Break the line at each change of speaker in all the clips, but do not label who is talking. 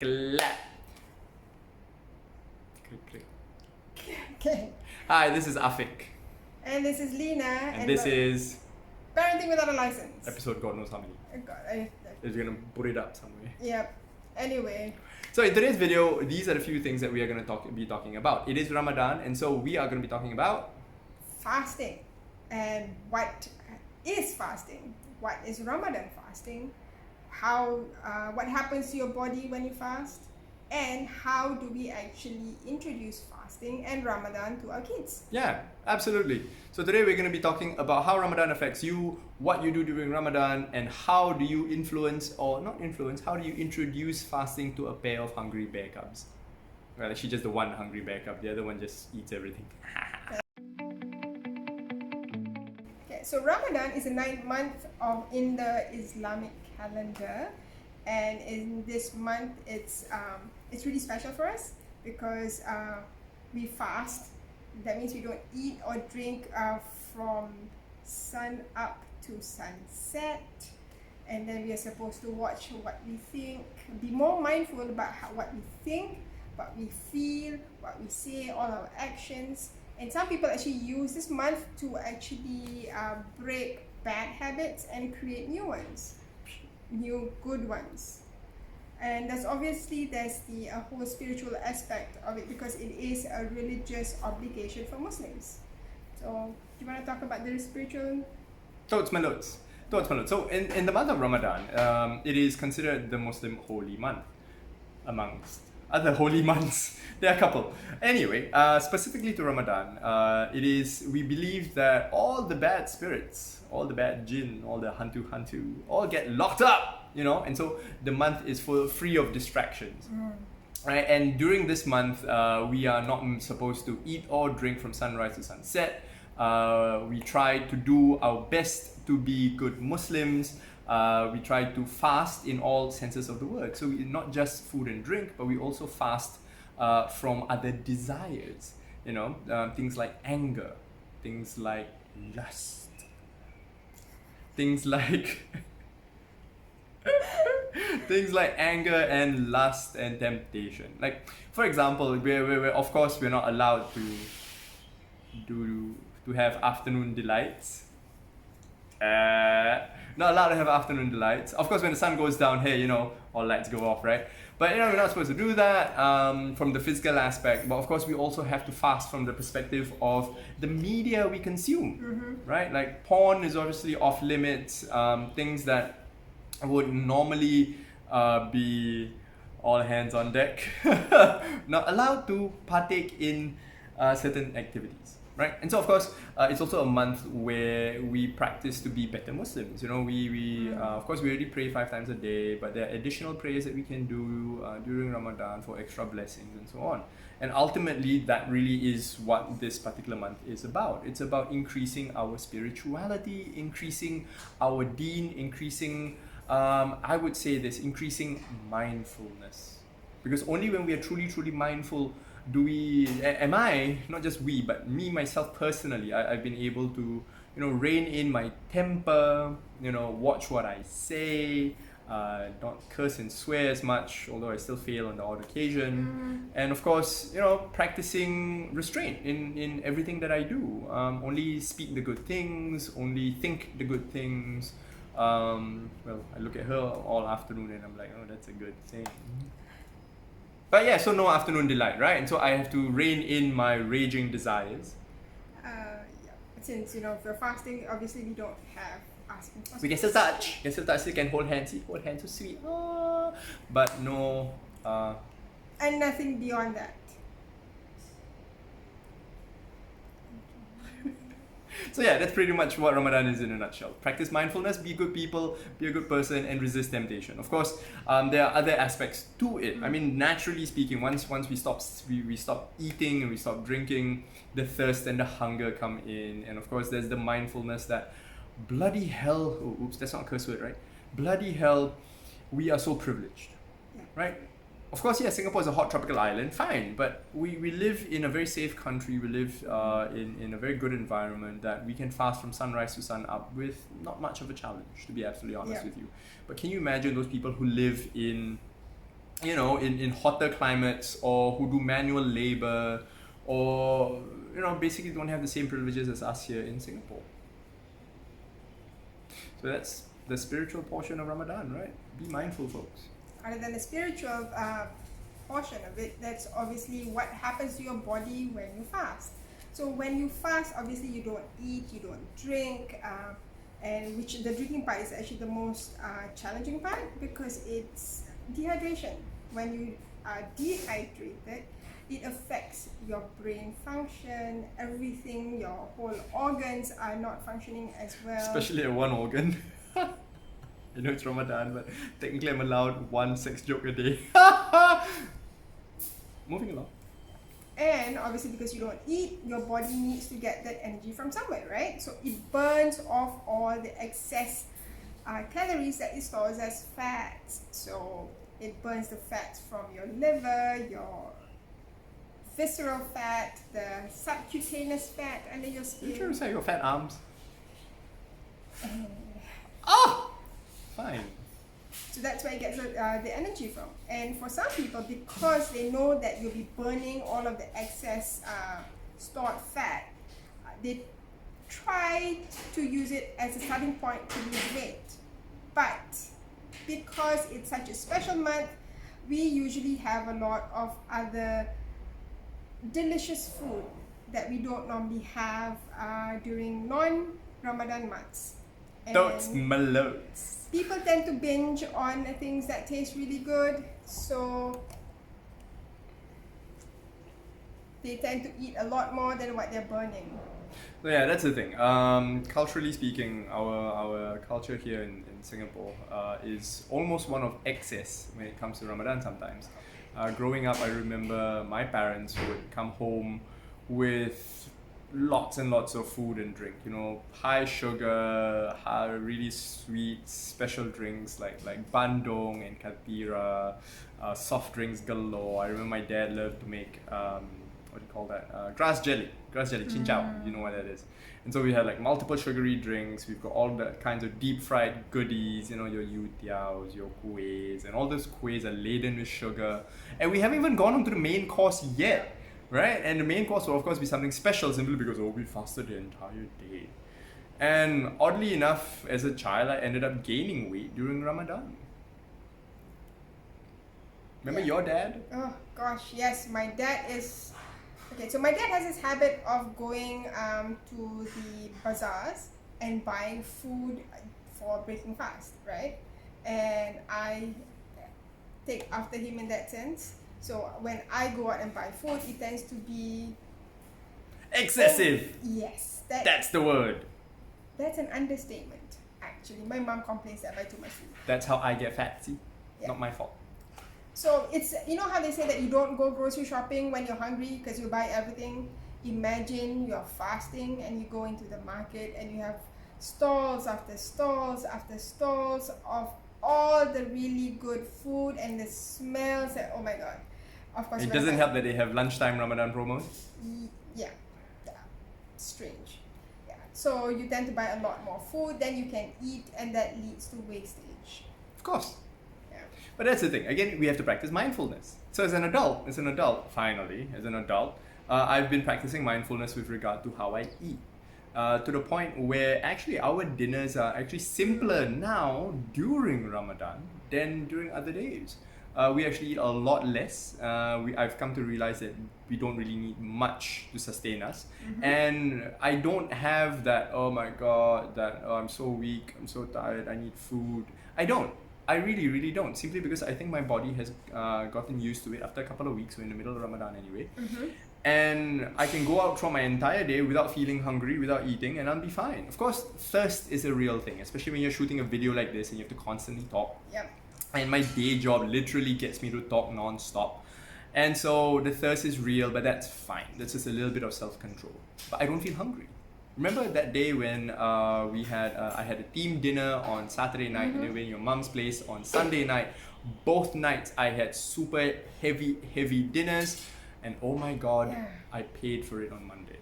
Clap. Click.
Okay.
Hi, this is Afiq.
And this is Lena.
And this is
Parenting Without a License.
episode God knows how many. We're gonna put it up somewhere.
Yep. Anyway.
So in today's video, these are the few things that we are gonna be talking about. It is Ramadan, and so we are gonna be talking about
fasting. And what is fasting? What is Ramadan fasting? What happens to your body when you fast? And how do we actually introduce fasting and Ramadan to our kids?
Yeah, absolutely. So today we're going to be talking about how Ramadan affects you, what you do during Ramadan, and how do you how do you introduce fasting to a pair of hungry bear cubs? Well, actually just the one hungry bear cub, the other one just eats everything.
Okay, so Ramadan is the 9th month in the Islamic calendar, and in this month it's really special for us because we fast. That means we don't eat or drink from sun up to sunset, and then we are supposed to watch what we think, be more mindful about what we think, what we feel, what we say, all our actions. And some people actually use this month to actually break bad habits and create new ones, new good ones. And there's the whole spiritual aspect of it because it is a religious obligation for Muslims. So do you want to talk about the spiritual?
Totes my notes. So in the month of Ramadan, it is considered the Muslim holy month amongst other holy months. There are a couple. Anyway, specifically to Ramadan, we believe that all the bad spirits, all the bad jinn, all the hantu, all get locked up, and so the month is free of distractions. Right, and during this month, we are not supposed to eat or drink from sunrise to sunset. We try to do our best to be good Muslims. We try to fast in all senses of the word. So not just food and drink, but we also fast from other desires. Things like anger, things like lust, things like things like anger and lust and temptation. Like, for example, we're of course we're not allowed to have afternoon delights. Not allowed to have afternoon delights. Of course, when the sun goes down, hey, all lights go off, right? But we're not supposed to do that from the physical aspect. But of course, we also have to fast from the perspective of the media we consume, right? Like porn is obviously off limits. Things that would normally be all hands on deck, not allowed to partake in certain activities. Right, and so of course, it's also a month where we practice to be better Muslims. We of course we already pray 5 times a day, but there are additional prayers that we can do during Ramadan for extra blessings and so on. And ultimately, that really is what this particular month is about. It's about increasing our spirituality, increasing our deen, increasing, increasing mindfulness. Because only when we are truly, truly mindful not just we, but me, myself personally, I've been able to, rein in my temper, watch what I say, not curse and swear as much, although I still fail on the odd occasion. And of course, practicing restraint in everything that I do. Only speak the good things, only think the good things. I look at her all afternoon and I'm like, oh, that's a good thing. But yeah, so no afternoon delight, right? And so I have to rein in my raging desires.
Yeah. Since, if we're fasting, obviously we don't have asking for
We can still touch. Still can hold hands. See, hold hands so sweet. Oh. But no.
And nothing beyond that.
So yeah, that's pretty much what Ramadan is in a nutshell. Practice mindfulness, be good people, be a good person, and resist temptation. Of course, there are other aspects to it. I mean, naturally speaking, once we stop eating and we stop drinking, the thirst and the hunger come in. And of course, there's the mindfulness that bloody hell, that's not a curse word, right? Bloody hell, we are so privileged, right? Of course, yeah, Singapore is a hot tropical island, fine, but we live in a very safe country, we live in a very good environment that we can fast from sunrise to sun up with not much of a challenge, to be absolutely honest with you. But can you imagine those people who live in in hotter climates, or who do manual labor, or basically don't have the same privileges as us here in Singapore. So that's the spiritual portion of Ramadan, right? Be mindful, folks.
Other than the spiritual portion of it, that's obviously what happens to your body when you fast. So when you fast, obviously you don't eat, you don't drink, and which the drinking part is actually the most challenging part, because it's dehydration. When you are dehydrated, it affects your brain function, everything, your whole organs are not functioning as well.
Especially at one organ. It's Ramadan, but technically I'm allowed one sex joke a day. Moving along.
And obviously, because you don't eat, your body needs to get that energy from somewhere, right? So it burns off all the excess calories that it stores as fats. So it burns the fats from your liver, your visceral fat, the subcutaneous fat under your skin.
You trying to say your fat arms? Fine.
So that's where it gets the energy from. And for some people, because they know that you'll be burning all of the excess stored fat, they try to use it as a starting point to lose weight. But because it's such a special month, we usually have a lot of other delicious food that we don't normally have during non-Ramadan months.
Totes malotes.
People tend to binge on things that taste really good, so they tend to eat a lot more than what they're burning.
So yeah, that's the thing. Culturally speaking, our culture here in Singapore is almost one of excess when it comes to Ramadan sometimes. Growing up, I remember my parents would come home with lots and lots of food and drink, high sugar, really sweet special drinks like bandung and katira, soft drinks galore. I remember my dad loved to make what do you call that, grass jelly, chin chow, you know what that is. And so we had like multiple sugary drinks. We've got all the kinds of deep fried goodies, your youtiaos, your kuehs, and all those kuehs are laden with sugar, and we haven't even gone on to the main course yet. Right? And the main course will of course be something special, simply because we fasted the entire day. And oddly enough, as a child, I ended up gaining weight during Ramadan. Remember your dad?
Oh gosh, yes, my dad is... Okay, so my dad has this habit of going to the bazaars and buying food for breaking fast, right? And I take after him in that sense. So when I go out and buy food, it tends to be
excessive.
Yes,
that's the word.
That's an understatement. Actually, my mom complains that I buy too much food.
That's how I get fat. See, not my fault.
So it's, how they say that you don't go grocery shopping when you're hungry because you buy everything. Imagine you're fasting and you go into the market and you have stalls after stalls after stalls of all the really good food, and the smells that, oh my god. Of course,
it doesn't help that they have lunchtime Ramadan promos.
Yeah, strange. Yeah, so you tend to buy a lot more food than you can eat, and that leads to wastage.
Of course.
Yeah.
But that's the thing. Again, we have to practice mindfulness. So as an adult, I've been practicing mindfulness with regard to how I eat. To the point where actually our dinners are actually simpler now during Ramadan than during other days. We actually eat a lot less. I've come to realize that we don't really need much to sustain us. Mm-hmm. And I don't have that, oh my god, I'm so weak, I'm so tired, I need food. I don't. I really, really don't. Simply because I think my body has gotten used to it after a couple of weeks. We're in the middle of Ramadan anyway. Mm-hmm. And I can go out throughout my entire day without feeling hungry, without eating, and I'll be fine. Of course, thirst is a real thing, especially when you're shooting a video like this and you have to constantly talk.
Yep.
And my day job literally gets me to talk non-stop. And so the thirst is real, but that's fine. That's just a little bit of self-control. But I don't feel hungry. Remember that day when I had a team dinner on Saturday night, and then we went to your mom's place on Sunday night. Both nights I had super heavy dinners. And oh my god, I paid for it on Monday.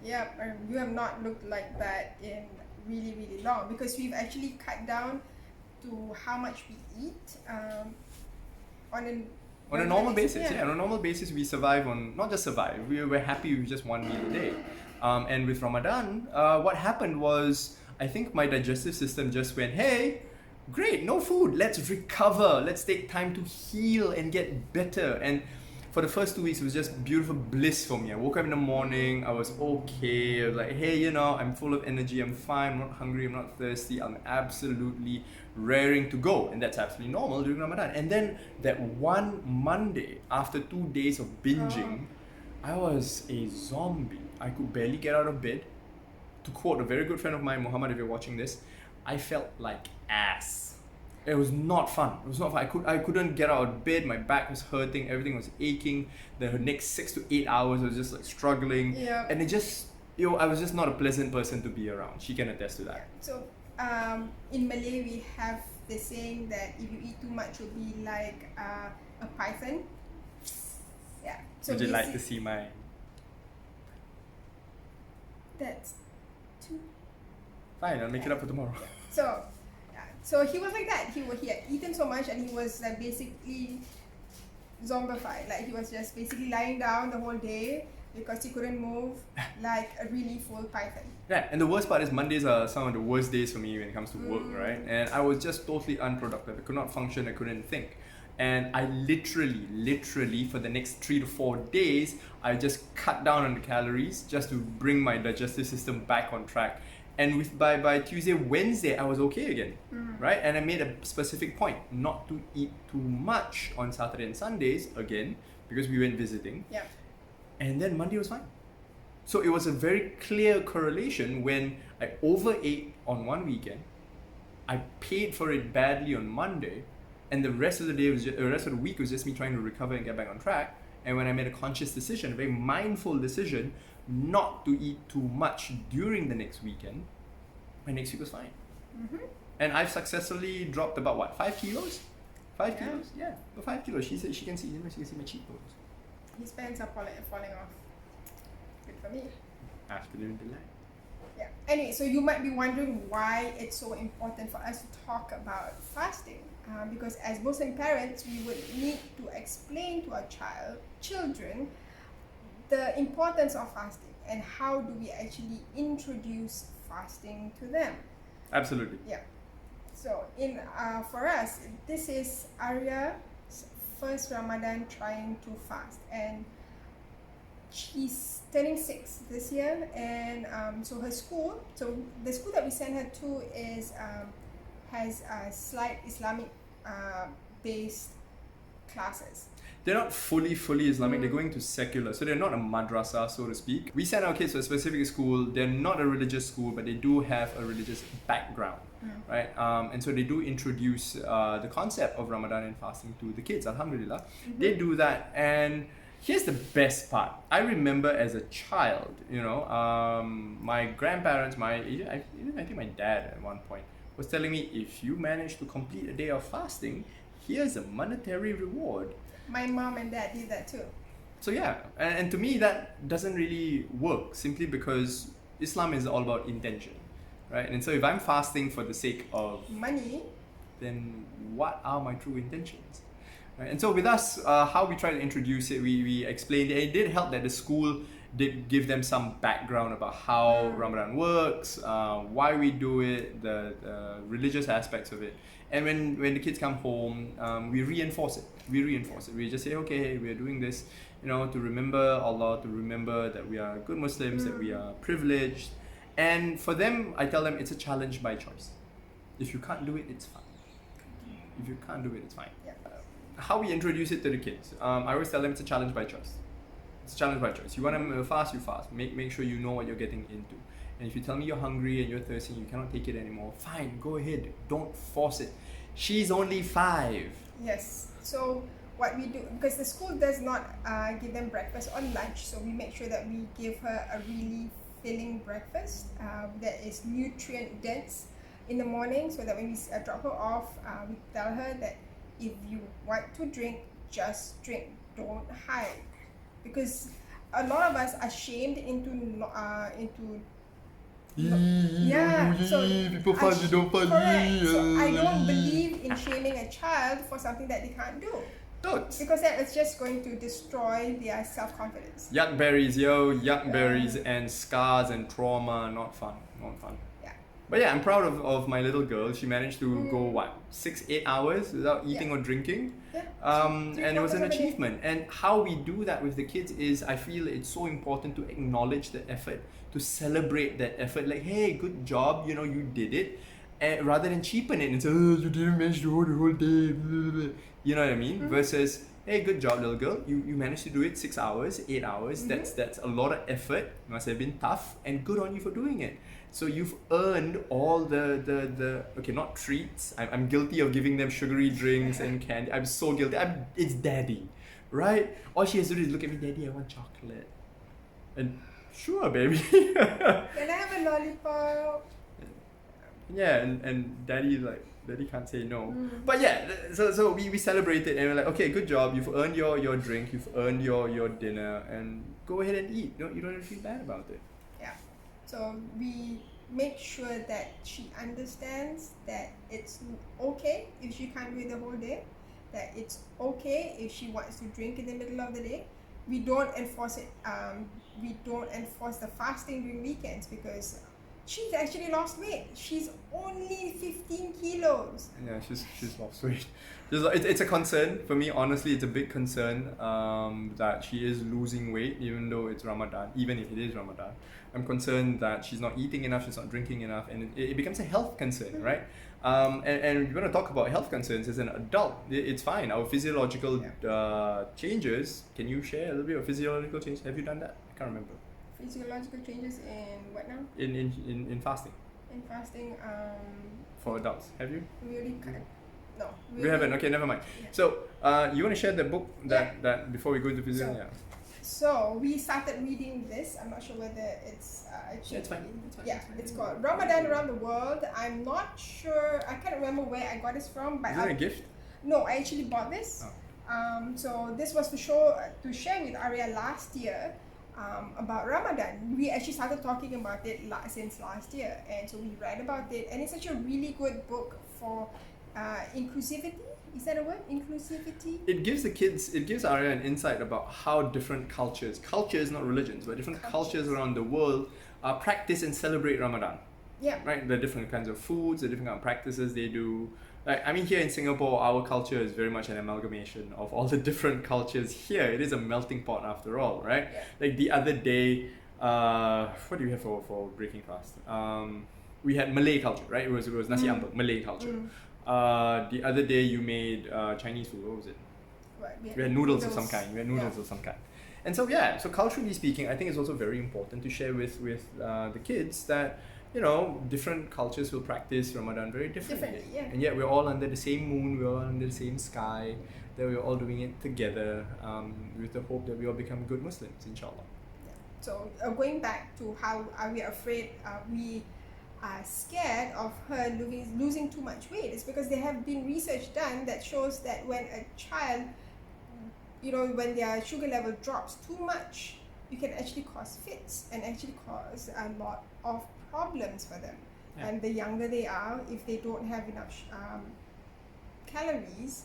Yeah, you have not looked like that in really, really long, because we've actually cut down to how much we eat. on a
On a normal basis,
yeah.
yeah. On a normal basis, we survive on, not just survive, we're happy with just one meal a day. And with Ramadan, what happened was, I think my digestive system just went, hey, great, no food, let's recover, let's take time to heal and get better. And for the first 2 weeks, it was just beautiful bliss for me. I woke up in the morning, I was okay, I was like, hey, you know, I'm full of energy, I'm fine, I'm not hungry, I'm not thirsty, I'm absolutely raring to go. And that's absolutely normal during Ramadan. And then that one Monday, after 2 days of binging, I was a zombie. I could barely get out of bed. To quote a very good friend of mine, Muhammad, if you're watching this, I felt like ass. It was not fun. It was not fun. I couldn't get out of bed. My back was hurting. Everything was aching. The next 6 to 8 hours, I was just like struggling.
Yeah.
And it just, I was just not a pleasant person to be around. She can attest to that.
So, in Malay, we have the saying that if you eat too much, you'll be like a python. Yeah. So
Would you like to see my...
That's too.
Fine, I'll make it up for tomorrow.
So he was like that. He had eaten so much, and he was like basically zombified. Like he was just basically lying down the whole day because he couldn't move, like a really full python.
Yeah, and the worst part is Mondays are some of the worst days for me when it comes to work, right? And I was just totally unproductive. I could not function, I couldn't think. And I literally for the next 3 to 4 days, I just cut down on the calories just to bring my digestive system back on track. And by Tuesday, Wednesday, I was okay again, right? And I made a specific point not to eat too much on Saturday and Sundays again because we went visiting.
Yeah.
And then Monday was fine. So it was a very clear correlation when I overate on one weekend, I paid for it badly on Monday, and the rest of the day was the rest of the week was just me trying to recover and get back on track. And when I made a conscious decision, a very mindful decision, not to eat too much during the next weekend, my next week was fine. And I've successfully dropped about 5 kilos? 5 kilos? Yeah, about 5 kilos. She said she can see my cheekbones.
His pants are falling off. Good for me.
Afternoon delight.
Yeah. Anyway, so you might be wondering why it's so important for us to talk about fasting. Because as Muslim parents, we would need to explain to our children the importance of fasting and how do we actually introduce fasting to them.
Absolutely.
Yeah. So for us, this is Arya's first Ramadan trying to fast, and she's turning 6 this year. And so the school that we send her to is has slight Islamic based classes.
They're not fully Islamic, they're going to secular. So they're not a madrasa, so to speak. We send our kids to a specific school. They're not a religious school, but they do have a religious background, right? And so they do introduce the concept of Ramadan and fasting to the kids, alhamdulillah. They do that. And here's the best part. I remember as a child, my grandparents, I think my dad at one point was telling me, if you manage to complete a day of fasting, here's a monetary reward.
My mom and dad did that too.
So yeah, and to me that doesn't really work, simply because Islam is all about intention, right? And so if I'm fasting for the sake of
money,
then what are my true intentions? Right? And so with us, how we try to introduce it, we explained it. It did help that the school did give them some background about how Ramadan works, why we do it, the religious aspects of it. And when the kids come home, we reinforce it. We just say, okay, we are doing this, to remember Allah, to remember that we are good Muslims, that we are privileged. And for them, I tell them it's a challenge by choice. If you can't do it, it's fine. If you can't do it, it's fine.
Yeah.
How we introduce it to the kids, I always tell them it's a challenge by choice. It's a challenge by choice. You want to fast, you fast. Make sure you know what you're getting into. And if you tell me you're hungry and you're thirsty, you cannot take it anymore, fine, go ahead. Don't force it. She's only 5.
Yes. So what we do, because the school does not give them breakfast or lunch, so we make sure that we give her a really filling breakfast that is nutrient dense in the morning, so that when we drop her off, we tell her that if you want to drink, just drink. Don't hide. Because a lot of us are shamed into
people fast, you don't fast.
Correct. So I don't believe in shaming a child for something that they can't do.
Totes.
Because that is just going to destroy their self-confidence.
Yuck berries, yo, yuck berries and scars and trauma, not fun, not fun.
Yeah.
But yeah, I'm proud of my little girl. She managed to go what, 6-8 hours without eating or drinking.
Yeah.
And it was an achievement. And how we do that with the kids is, I feel it's so important to acknowledge the effort, to celebrate that effort. Like, hey, good job, you know, you did it. And rather than cheapen it and say, oh, you didn't manage to hold the whole day, blah, blah, blah. You know what I mean? Versus, hey, good job, little girl. You managed to do it 6 hours, 8 hours. That's a lot of effort. It must have been tough, and good on you for doing it. So you've earned all the okay, not treats. I'm guilty of giving them sugary drinks and candy. I'm so guilty. It's daddy, right? All she has to do is look at me, daddy, I want chocolate. And sure, baby.
Can I have a lollipop?
Yeah, and daddy can't say no. But yeah, so we celebrate it and we're like, okay, good job, you've earned your drink, you've earned your dinner, and go ahead and eat. You don't have to feel bad about it.
Yeah. So we make sure that she understands that it's okay if she can't do it the whole day, that it's okay if she wants to drink in the middle of the day. We don't enforce it. We don't enforce the fasting during weekends because she's actually lost weight. She's only 15 kilos.
Yeah, she's lost weight. It's a concern for me. Honestly, it's a big concern that she is losing weight, even though it's Ramadan. Even if it is Ramadan, I'm concerned that she's not eating enough, she's not drinking enough, and it becomes a health concern, right? And we're going to talk about health concerns as an adult. It's fine. Our physiological changes. Can you share a little bit of physiological change? Have you done that? I can't remember.
Physiological changes in what now?
In fasting.
In fasting,
For adults, have you?
really can't. No.
We haven't. Okay, never mind.
Yeah.
So, you want to share the book that before we go into physio?
So- So we started reading this. I'm not sure whether it's actually.
It's fine. It's fine.
Yeah, it's called Ramadan Around the World. I'm not sure. I can't remember where I got this from, but
Is it a gift?
no, I actually bought this. So this was to share with Arya last year about Ramadan. We actually started talking about it since last year, and so we read about it, and it's such a really good book for inclusivity. Is that a word? Inclusivity?
It gives Arya an insight about how different cultures, not religions, but different cultures around the world practice and celebrate Ramadan.
Yeah.
Right? The different kinds of foods, the different kind of practices they do. Like, I mean, here in Singapore, our culture is very much an amalgamation of all the different cultures here. It is a melting pot after all, right?
Yeah.
Like the other day, what do you have for breaking fast? We had Malay culture, right? It was nasi ambeng, Malay culture. The other day you made Chinese food. What was it?
What?
We had noodles of some kind. Of some kind. And so so culturally speaking, I think it's also very important to share with the kids that, you know, different cultures will practice Ramadan very differently.
Yeah.
And yet we're all under the same moon, we're all under the same sky, that we're all doing it together with the hope that we all become good Muslims, inshallah.
So going back to how are we afraid, we are scared of her losing too much weight, it's because there have been research done that shows that when a child, you know, when their sugar level drops too much, you can actually cause fits and actually cause a lot of problems for them.
Yeah.
And the younger they are, if they don't have enough calories,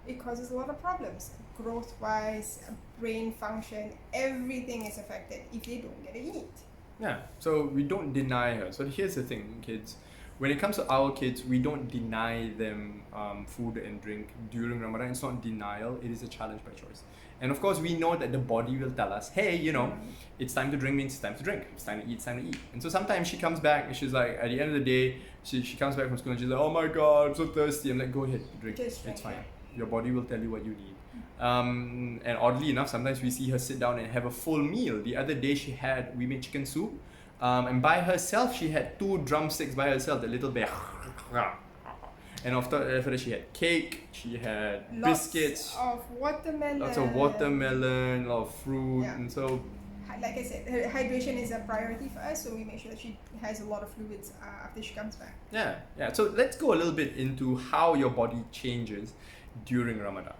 it causes a lot of problems. Growth-wise, brain function, everything is affected if they don't get to eat.
Yeah, so we don't deny her. So here's the thing, kids. When it comes to our kids, we don't deny them food and drink during Ramadan. It's not denial, it is a challenge by choice. And of course, we know that the body will tell us, hey, you know, it's time to drink means it's time to drink. It's time to eat, it's time to eat. And so sometimes she comes back and she's like, at the end of the day, she comes back from school and she's like, oh my God, I'm so thirsty. I'm like, go ahead, drink.
Just drink,
It's fine.
yeah.
Your body will tell you what you need. And oddly enough, sometimes we see her sit down and have a full meal. The other day we made chicken soup. And by herself, she had 2 drumsticks by herself, the little bear. And after that, she had cake, she had biscuits,
Lots of watermelon.
lots of watermelon, a lot of fruit,
Yeah.
and so
Like I said, her hydration is a priority for us, so we make sure that she has a lot of fluids after she comes back.
yeah. So let's go a little bit into how your body changes during Ramadan.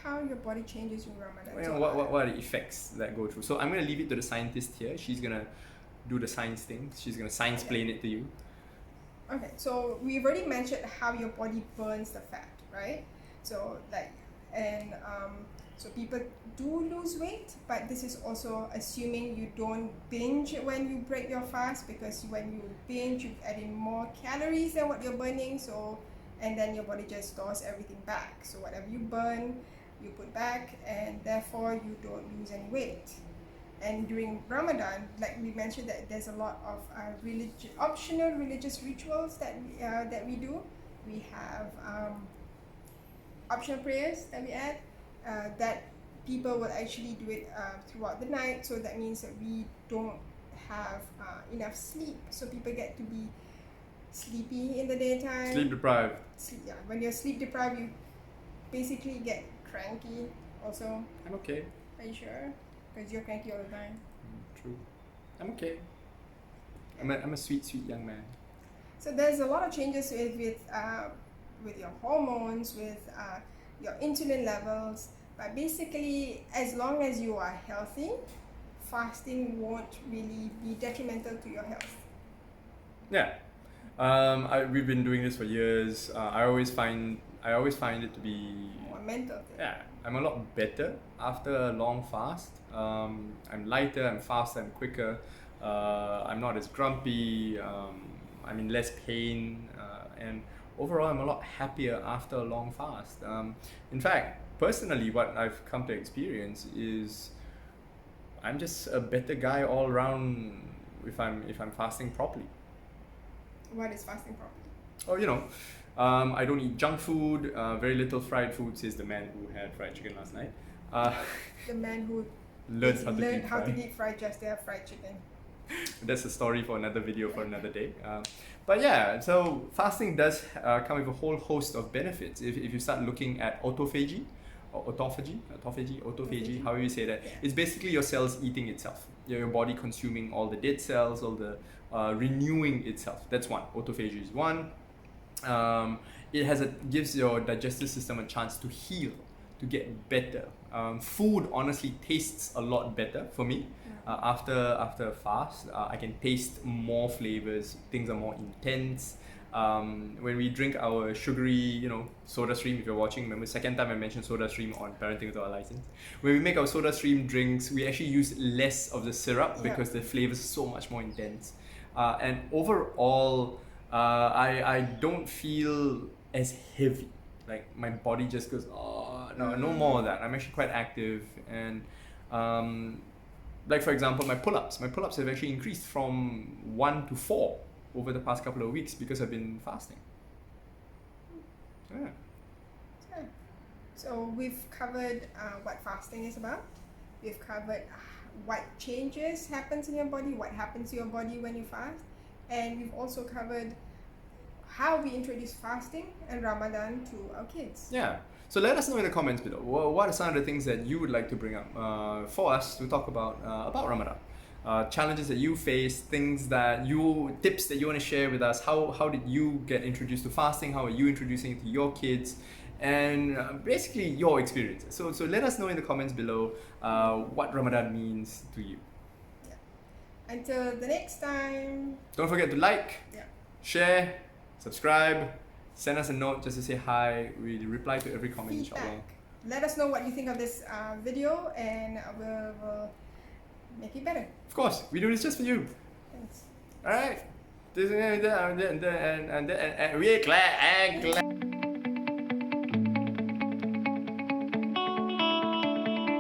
How your body changes in Ramadan.
You
So,
know, what are the effects that go through? So I'm going to leave it to the scientist here. She's going to do the science thing. She's going to science-plain it to you.
Okay, so we've already mentioned how your body burns the fat, right? So like and so people do lose weight, but this is also assuming you don't binge when you break your fast, because when you binge, you add in more calories than what you're burning. So, and then your body just stores everything back. So whatever you burn, you put back, and therefore you don't lose any weight. And during Ramadan, like we mentioned, that there's a lot of optional religious rituals that we do. We have optional prayers that we add, that people will actually do it throughout the night. So that means that we don't have enough sleep. So people get to be sleepy in the daytime.
Sleep deprived.
Yeah, when you're sleep deprived, you basically get cranky also.
I'm okay.
Are you sure? Because you're cranky all the time.
True. I'm okay. I'm a sweet young man.
So there's a lot of changes with your hormones, with your insulin levels. But basically, as long as you are healthy, fasting won't really be detrimental to your health.
Yeah. We've been doing this for years. I always find it to be
More mental.
yeah. I'm a lot better after a long fast. I'm lighter, I'm faster, I'm quicker. I'm not as grumpy. I'm in less pain, and overall, I'm a lot happier after a long fast. In fact, personally, what I've come to experience is I'm just a better guy all around if I'm fasting properly.
What is fasting properly?
Oh, I don't eat junk food, very little fried food, says the man who had fried chicken last night.
The man who
learned how to
eat fried just to have fried chicken.
That's a story for another video for another day. But yeah, so fasting does come with a whole host of benefits. If you start looking at autophagy, or autophagy, however you say that, it's basically your cells eating itself. Your body consuming all the dead cells, all the renewing itself. That's one. Autophagy is one. It gives your digestive system a chance to heal, to get better. Food honestly tastes a lot better for me. After a fast, I can taste more flavors. Things are more intense. When we drink our sugary, soda stream, if you're watching, remember second time I mentioned soda stream on Parenting Without a License. When we make our soda stream drinks, we actually use less of the syrup because the flavors are so much more intense. And overall, I don't feel as heavy. Like my body just goes, oh no more of that. I'm actually quite active, and like for example, my pull-ups have actually increased from 1 to 4 over the past couple of weeks because I've been fasting. Yeah.
So we've covered what fasting is about. We've covered what changes happens in your body, what happens to your body when you fast, and we've also covered how we introduce fasting and Ramadan to our kids.
Yeah. So let us know in the comments below. What are some of the things that you would like to bring up for us to talk about Ramadan? Challenges that you face, tips that you want to share with us. How did you get introduced to fasting? How are you introducing it to your kids? And basically your experiences. So let us know in the comments below what Ramadan means to you.
Yeah. Until the next time.
Don't forget to like, share, subscribe, send us a note just to say hi. We reply to every comment, inshallah.
Let us know what you think of this video, and we'll make it better.
Of course, we do this just for you.
Thanks.
Alright. And we're glad.